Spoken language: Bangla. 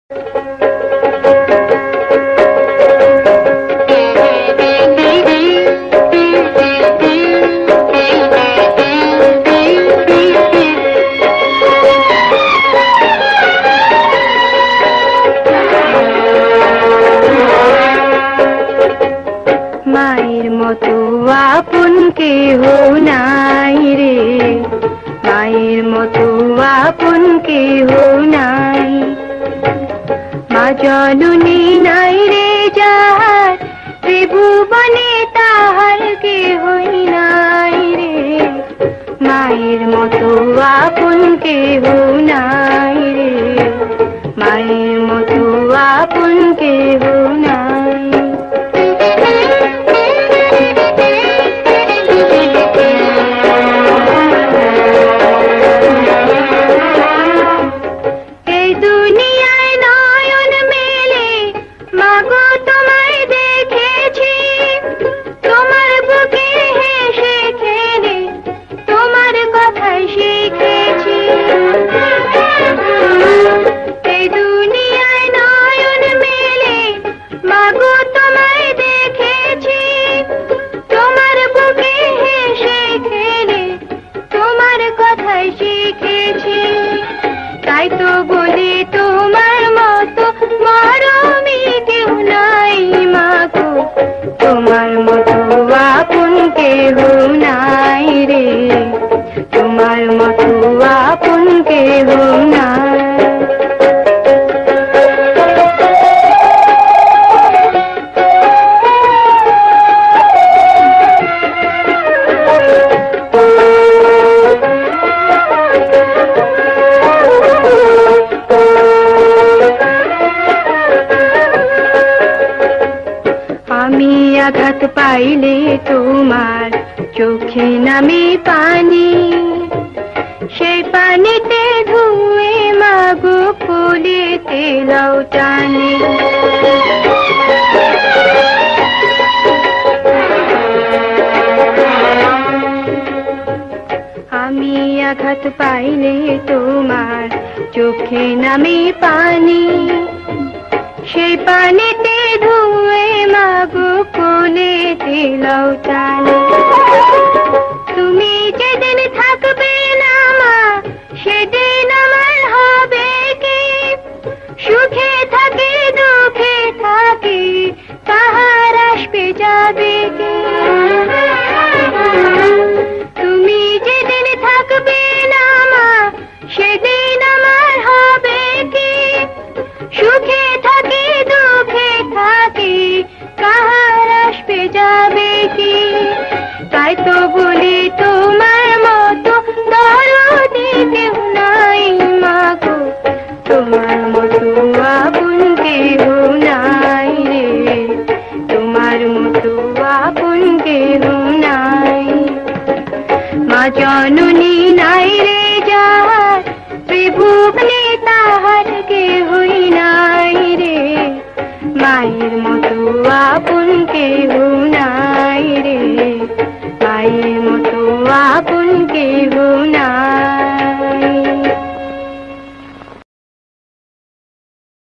মায়ের মতো আপন কেহ নাই রে, মায়ের মতো আপন কেহ নাই। মা জননী নাই রে যাহার, ত্রিভুবনে তাহার কেহই নাই রে। মায়ের মতো আপন কেহ নাই রে, মায়ের মতো আপন কেহ নাই। এই দুনিয়ায় নয়ন মেলে মাগো তোমায় দেখেছি, তোমার বুকে হেসে খেলে তোমার কথাই শিখেছি। এই দুনিয়ায় নয়ন মেলে মাগো তোমায় দেখেছি, তোমার বুকে হেসে খেলে তোমার কথাই শিখেছি। তাই তো বলি তোমার মতো মরমী কেউ নাই মাগো, তোমার মতো আপন কেহ নাই রে, তোমার মতো আপন কেহ নাই। আমি আঘাত পাইলে তোমার চোখে নামে পানি, সেই পানিতে ধুয়ে মাগো ফুলেতে লাউ টানি। আমি আঘাত পাইলে তোমার চোখে নামে পানি, সেই পানিতে ধুয়ে মাগো ফুলেতে লাউ টানি। তুমি যেদিন থাকবে না মা, সেদিন আমার হবে কি? সুখে থাকি দুঃখে থাকি, তাহার আসবে যাবে কি? তুমি যেদিন থাকবে না মা, সেদিন আমার হবে কি? সুখে থাকি দুঃখে থাকি, কাহার আসবে যাবে কি? তাই তো বলি তোমার মতো দরদি কেউ নাই মাগো, তোমার মতো আপন কেহ নাই রে, তোমার মতো আপন কেহ নাই। মা জননী নাই রে যাহার, ত্রিভুবনে তাহার কেহই নাই রে, মায়ের মতো আপন কেহ